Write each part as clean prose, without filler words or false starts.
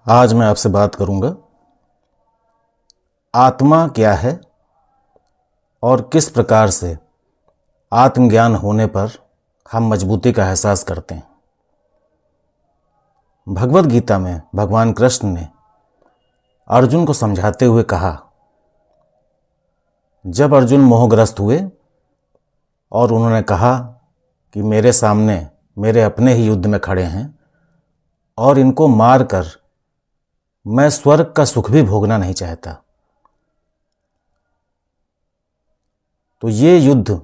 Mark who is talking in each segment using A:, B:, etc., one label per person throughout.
A: आज मैं आपसे बात करूंगा आत्मा क्या है और किस प्रकार से आत्मज्ञान होने पर हम मजबूती का एहसास करते हैं। भगवत गीता में भगवान कृष्ण ने अर्जुन को समझाते हुए कहा, जब अर्जुन मोहग्रस्त हुए और उन्होंने कहा कि मेरे सामने मेरे अपने ही युद्ध में खड़े हैं और इनको मारकर मैं स्वर्ग का सुख भी भोगना नहीं चाहता, तो ये युद्ध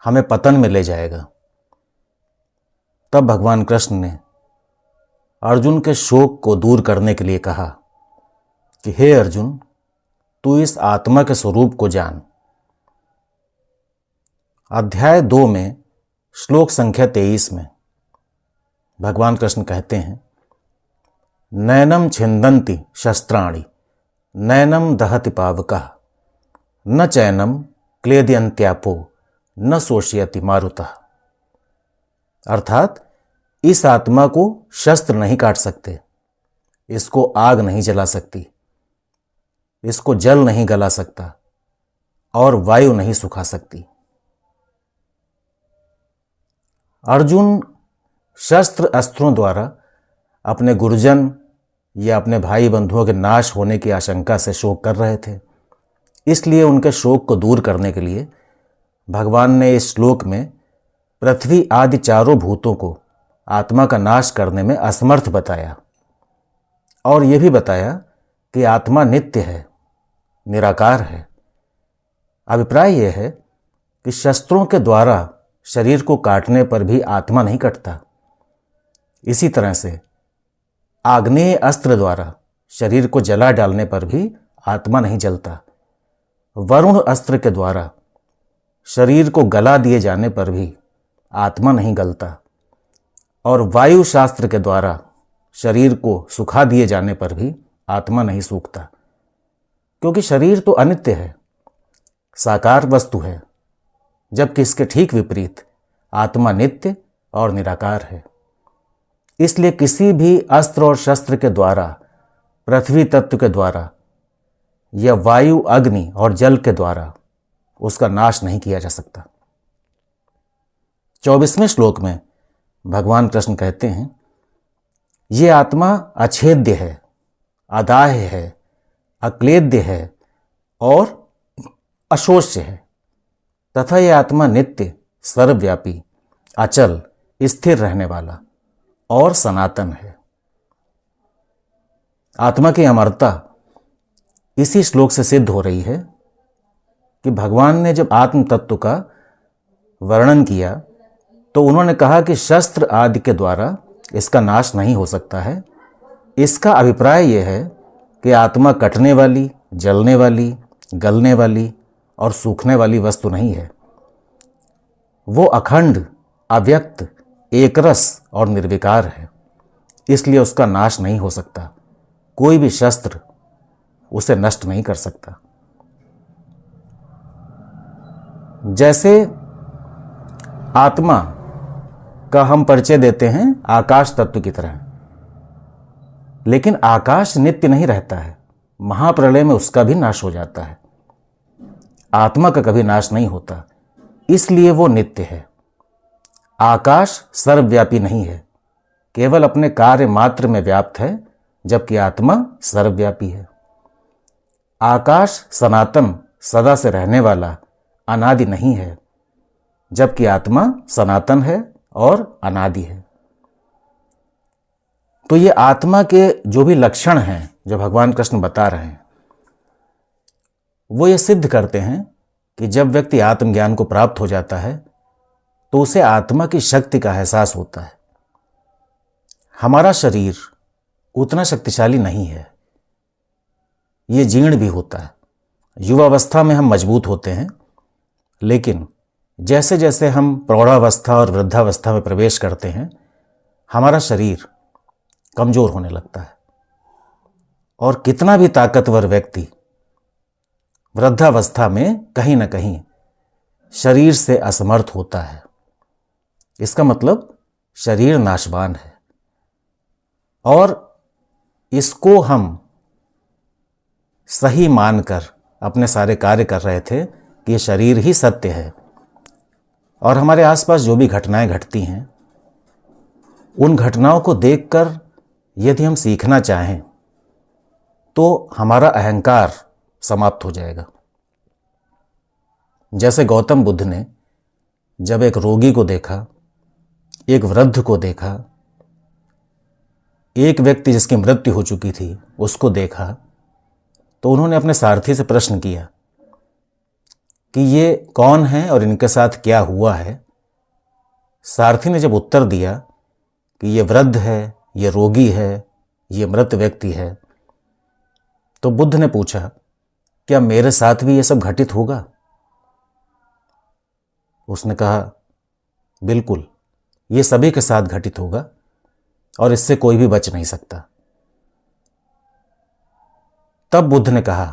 A: हमें पतन में ले जाएगा। तब भगवान कृष्ण ने अर्जुन के शोक को दूर करने के लिए कहा कि हे अर्जुन, तू इस आत्मा के स्वरूप को जान। अध्याय 2 में श्लोक संख्या 23 में भगवान कृष्ण कहते हैं, नैनम छिन्दन्ति शस्त्राणि नैनम दहति पावकः न चैनम क्लेदयन्त्यापो न शोषयति मारुतः। अर्थात इस आत्मा को शस्त्र नहीं काट सकते, इसको आग नहीं जला सकती, इसको जल नहीं गला सकता और वायु नहीं सुखा सकती। अर्जुन शस्त्र अस्त्रों द्वारा अपने गुरुजन या अपने भाई बंधुओं के नाश होने की आशंका से शोक कर रहे थे। इसलिए उनके शोक को दूर करने के लिए भगवान ने इस श्लोक में पृथ्वी आदि चारों भूतों को आत्मा का नाश करने में असमर्थ बताया और यह भी बताया कि आत्मा नित्य है, निराकार है। अभिप्राय यह है कि शस्त्रों के द्वारा शरीर को काटने पर भी आत्मा नहीं कटता। इसी तरह से आग्नेय अस्त्र द्वारा शरीर को जला डालने पर भी आत्मा नहीं जलता। वरुण अस्त्र के द्वारा शरीर को गला दिए जाने पर भी आत्मा नहीं गलता और वायु शास्त्र के द्वारा शरीर को सुखा दिए जाने पर भी आत्मा नहीं सूखता, क्योंकि शरीर तो अनित्य है, साकार वस्तु है, जबकि इसके ठीक विपरीत आत्मा नित्य और निराकार है। इसलिए किसी भी अस्त्र और शस्त्र के द्वारा, पृथ्वी तत्व के द्वारा या वायु, अग्नि और जल के द्वारा उसका नाश नहीं किया जा सकता। 24वें श्लोक में भगवान कृष्ण कहते हैं, ये आत्मा अछेद्य है, अदाह्य है, अक्लेद्य है और अशोष्य है तथा यह आत्मा नित्य, सर्वव्यापी, अचल, स्थिर रहने वाला और सनातन है। आत्मा की अमरता इसी श्लोक से सिद्ध हो रही है कि भगवान ने जब आत्म तत्व का वर्णन किया तो उन्होंने कहा कि शस्त्र आदि के द्वारा इसका नाश नहीं हो सकता है। इसका अभिप्राय यह है कि आत्मा कटने वाली, जलने वाली, गलने वाली और सूखने वाली वस्तु नहीं है। वो अखंड, अव्यक्त, एकरस और निर्विकार है, इसलिए उसका नाश नहीं हो सकता। कोई भी शस्त्र उसे नष्ट नहीं कर सकता। जैसे आत्मा का हम परिचय देते हैं आकाश तत्व की तरह, लेकिन आकाश नित्य नहीं रहता है, महाप्रलय में उसका भी नाश हो जाता है। आत्मा का कभी नाश नहीं होता, इसलिए वो नित्य है। आकाश सर्वव्यापी नहीं है, केवल अपने कार्य मात्र में व्याप्त है, जबकि आत्मा सर्वव्यापी है। आकाश सनातन, सदा से रहने वाला, अनादि नहीं है, जबकि आत्मा सनातन है और अनादि है। तो ये आत्मा के जो भी लक्षण हैं जो भगवान कृष्ण बता रहे हैं, वो ये सिद्ध करते हैं कि जब व्यक्ति आत्मज्ञान को प्राप्त हो जाता है तो उसे आत्मा की शक्ति का एहसास होता है। हमारा शरीर उतना शक्तिशाली नहीं है, ये जीर्ण भी होता है। युवावस्था में हम मजबूत होते हैं, लेकिन जैसे जैसे हम प्रौढ़ावस्था और वृद्धावस्था में प्रवेश करते हैं, हमारा शरीर कमजोर होने लगता है और कितना भी ताकतवर व्यक्ति वृद्धावस्था में कहीं ना कहीं शरीर से असमर्थ होता है। इसका मतलब शरीर नाशवान है और इसको हम सही मानकर अपने सारे कार्य कर रहे थे कि ये शरीर ही सत्य है, और हमारे आसपास जो भी घटनाएं घटती हैं उन घटनाओं को देखकर यदि हम सीखना चाहें तो हमारा अहंकार समाप्त हो जाएगा। जैसे गौतम बुद्ध ने जब एक रोगी को देखा, एक वृद्ध को देखा, एक व्यक्ति जिसकी मृत्यु हो चुकी थी उसको देखा, तो उन्होंने अपने सारथी से प्रश्न किया कि ये कौन है और इनके साथ क्या हुआ है। सारथी ने जब उत्तर दिया कि ये वृद्ध है, ये रोगी है, ये मृत व्यक्ति है, तो बुद्ध ने पूछा, क्या मेरे साथ भी ये सब घटित होगा? उसने कहा, बिल्कुल, ये सभी के साथ घटित होगा और इससे कोई भी बच नहीं सकता। तब बुद्ध ने कहा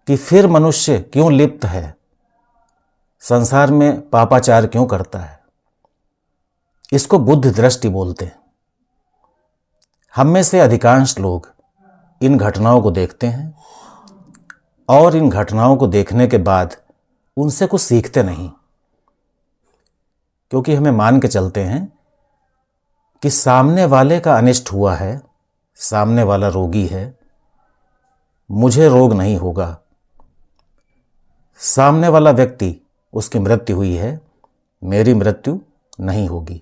A: कि फिर मनुष्य क्यों लिप्त है, संसार में पापाचार क्यों करता है? इसको बुद्ध दृष्टि बोलते हैं। हम में से अधिकांश लोग इन घटनाओं को देखते हैं और इन घटनाओं को देखने के बाद उनसे कुछ सीखते नहीं, क्योंकि हमें मान के चलते हैं कि सामने वाले का अनिष्ट हुआ है, सामने वाला रोगी है, मुझे रोग नहीं होगा, सामने वाला व्यक्ति उसकी मृत्यु हुई है, मेरी मृत्यु नहीं होगी।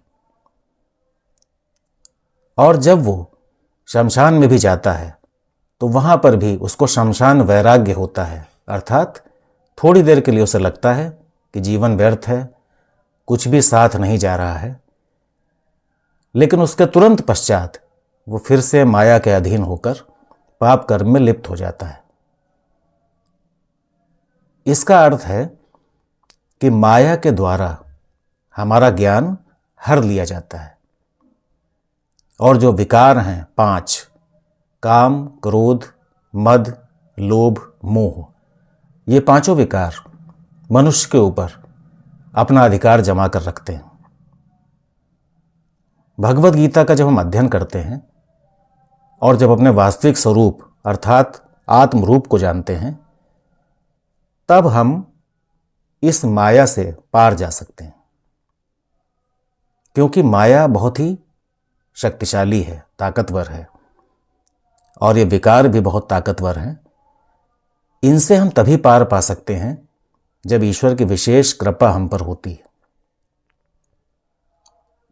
A: और जब वो शमशान में भी जाता है तो वहां पर भी उसको शमशान वैराग्य होता है, अर्थात थोड़ी देर के लिए उसे लगता है कि जीवन व्यर्थ है, कुछ भी साथ नहीं जा रहा है, लेकिन उसके तुरंत पश्चात वो फिर से माया के अधीन होकर पाप कर्म में लिप्त हो जाता है। इसका अर्थ है कि माया के द्वारा हमारा ज्ञान हर लिया जाता है और जो विकार हैं 5, काम, क्रोध, मद, लोभ, मोह, ये 5 विकार मनुष्य के ऊपर अपना अधिकार जमा कर रखते हैं। भगवद गीता का जब हम अध्ययन करते हैं और जब अपने वास्तविक स्वरूप अर्थात आत्म रूप को जानते हैं, तब हम इस माया से पार जा सकते हैं, क्योंकि माया बहुत ही शक्तिशाली है, ताकतवर है, और ये विकार भी बहुत ताकतवर हैं। इनसे हम तभी पार पा सकते हैं जब ईश्वर की विशेष कृपा हम पर होती है।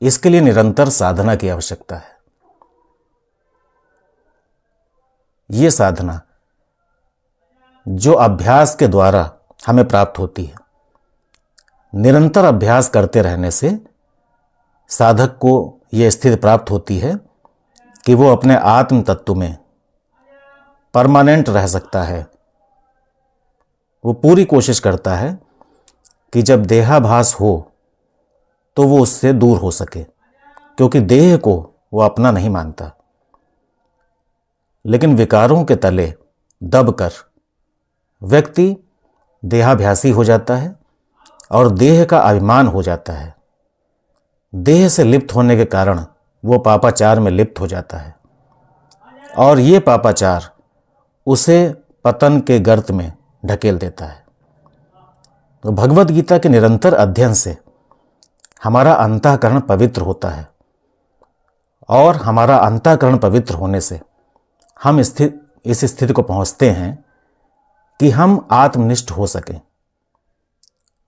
A: इसके लिए निरंतर साधना की आवश्यकता है। ये साधना जो अभ्यास के द्वारा हमें प्राप्त होती है, निरंतर अभ्यास करते रहने से साधक को यह स्थिति प्राप्त होती है कि वो अपने आत्म तत्व में परमानेंट रह सकता है। वो पूरी कोशिश करता है कि जब देहाभास हो तो वो उससे दूर हो सके, क्योंकि देह को वो अपना नहीं मानता। लेकिन विकारों के तले दबकर व्यक्ति देहाभ्यासी हो जाता है और देह का अभिमान हो जाता है। देह से लिप्त होने के कारण वो पापाचार में लिप्त हो जाता है और ये पापाचार उसे पतन के गर्त में ढकेल देता है। तो भगवद गीता के निरंतर अध्ययन से हमारा अंतःकरण पवित्र होता है और हमारा अंतःकरण पवित्र होने से हम इस स्थिति को पहुंचते हैं कि हम आत्मनिष्ठ हो सकें।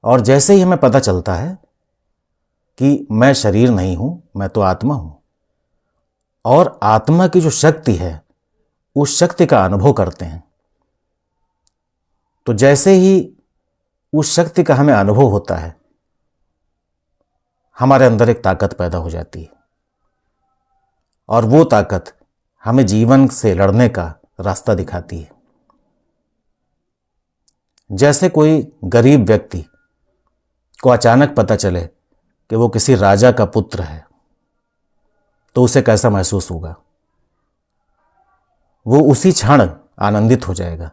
A: और जैसे ही हमें पता चलता है कि मैं शरीर नहीं हूं, मैं तो आत्मा हूं, और आत्मा की जो शक्ति है उस शक्ति का अनुभव करते हैं, तो जैसे ही उस शक्ति का हमें अनुभव होता है, हमारे अंदर एक ताकत पैदा हो जाती है और वो ताकत हमें जीवन से लड़ने का रास्ता दिखाती है। जैसे कोई गरीब व्यक्ति को अचानक पता चले कि वो किसी राजा का पुत्र है, तो उसे कैसा महसूस होगा? वो उसी क्षण आनंदित हो जाएगा।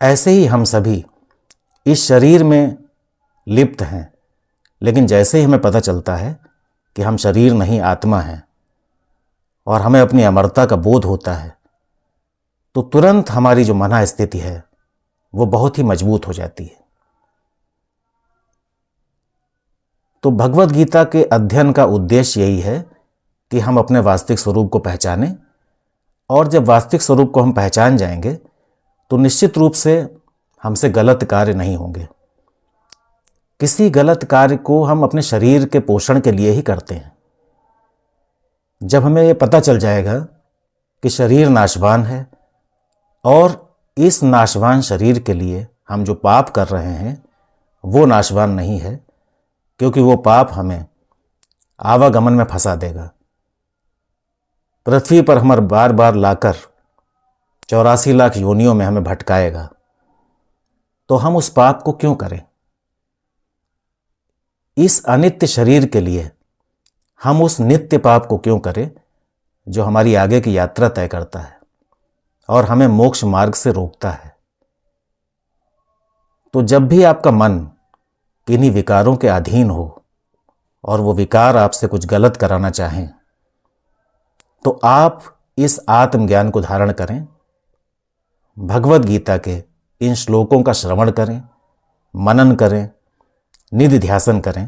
A: ऐसे ही हम सभी इस शरीर में लिप्त हैं, लेकिन जैसे ही हमें पता चलता है कि हम शरीर नहीं आत्मा हैं, और हमें अपनी अमरता का बोध होता है, तो तुरंत हमारी जो मना स्थिति है वो बहुत ही मजबूत हो जाती है। तो भगवत गीता के अध्ययन का उद्देश्य यही है कि हम अपने वास्तविक स्वरूप को पहचानें, और जब वास्तविक स्वरूप को हम पहचान जाएंगे तो निश्चित रूप से हमसे गलत कार्य नहीं होंगे। किसी गलत कार्य को हम अपने शरीर के पोषण के लिए ही करते हैं। जब हमें ये पता चल जाएगा कि शरीर नाशवान है और इस नाशवान शरीर के लिए हम जो पाप कर रहे हैं वो नाशवान नहीं है, क्योंकि वो पाप हमें आवागमन में फंसा देगा, पृथ्वी पर हमें बार बार लाकर 84 लाख योनियों में हमें भटकाएगा, तो हम उस पाप को क्यों करें? इस अनित्य शरीर के लिए हम उस नित्य पाप को क्यों करें जो हमारी आगे की यात्रा तय करता है और हमें मोक्ष मार्ग से रोकता है। तो जब भी आपका मन किन्हीं विकारों के अधीन हो और वो विकार आपसे कुछ गलत कराना चाहें, तो आप इस आत्मज्ञान को धारण करें, भगवत गीता के इन श्लोकों का श्रवण करें, मनन करें, निधिध्यासन करें,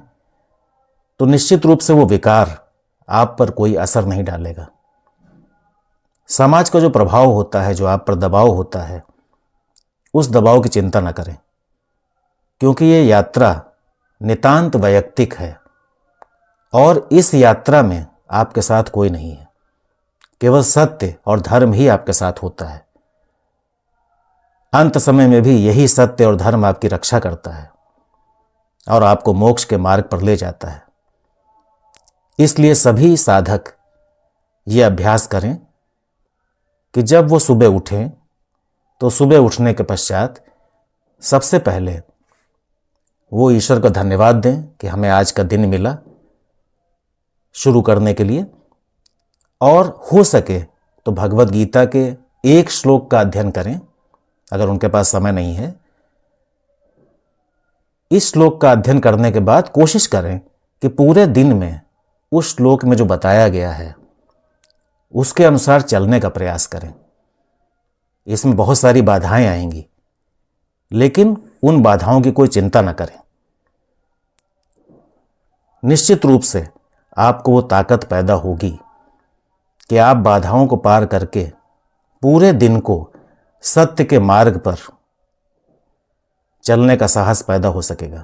A: तो निश्चित रूप से वो विकार आप पर कोई असर नहीं डालेगा। समाज का जो प्रभाव होता है, जो आप पर दबाव होता है, उस दबाव की चिंता न करें, क्योंकि ये यात्रा नितांत वैयक्तिक है और इस यात्रा में आपके साथ कोई नहीं है। केवल सत्य और धर्म ही आपके साथ होता है। अंत समय में भी यही सत्य और धर्म आपकी रक्षा करता है और आपको मोक्ष के मार्ग पर ले जाता है। इसलिए सभी साधक ये अभ्यास करें कि जब वो सुबह उठें तो सुबह उठने के पश्चात सबसे पहले वो ईश्वर का धन्यवाद दें कि हमें आज का दिन मिला शुरू करने के लिए, और हो सके तो भगवत गीता के एक श्लोक का अध्ययन करें अगर उनके पास समय नहीं है। इस श्लोक का अध्ययन करने के बाद कोशिश करें कि पूरे दिन में उस श्लोक में जो बताया गया है उसके अनुसार चलने का प्रयास करें। इसमें बहुत सारी बाधाएं आएंगी, लेकिन उन बाधाओं की कोई चिंता न करें। निश्चित रूप से आपको वो ताकत पैदा होगी कि आप बाधाओं को पार करके पूरे दिन को सत्य के मार्ग पर चलने का साहस पैदा हो सकेगा।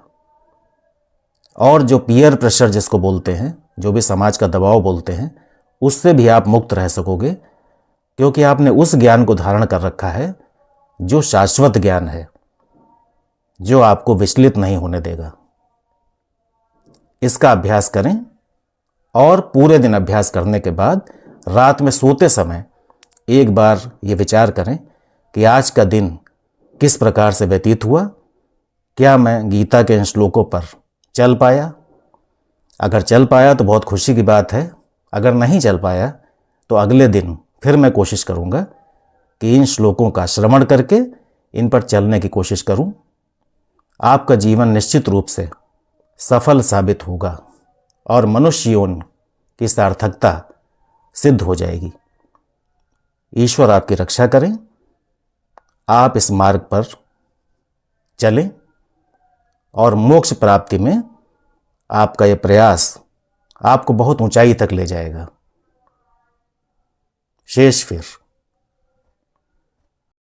A: और जो पीयर प्रेशर जिसको बोलते हैं, जो भी समाज का दबाव बोलते हैं, उससे भी आप मुक्त रह सकोगे, क्योंकि आपने उस ज्ञान को धारण कर रखा है जो शाश्वत ज्ञान है, जो आपको विचलित नहीं होने देगा। इसका अभ्यास करें और पूरे दिन अभ्यास करने के बाद रात में सोते समय एक बार ये विचार करें कि आज का दिन किस प्रकार से व्यतीत हुआ, क्या मैं गीता के इन श्लोकों पर चल पाया। अगर चल पाया तो बहुत खुशी की बात है, अगर नहीं चल पाया तो अगले दिन फिर मैं कोशिश करूँगा कि इन श्लोकों का श्रवण करके इन पर चलने की कोशिश करूँ। आपका जीवन निश्चित रूप से सफल साबित होगा और मनुष्य जीवन की सार्थकता सिद्ध हो जाएगी। ईश्वर आपकी रक्षा करें, आप इस मार्ग पर चलें और मोक्ष प्राप्ति में आपका ये प्रयास आपको बहुत ऊंचाई तक ले जाएगा। शेष फिर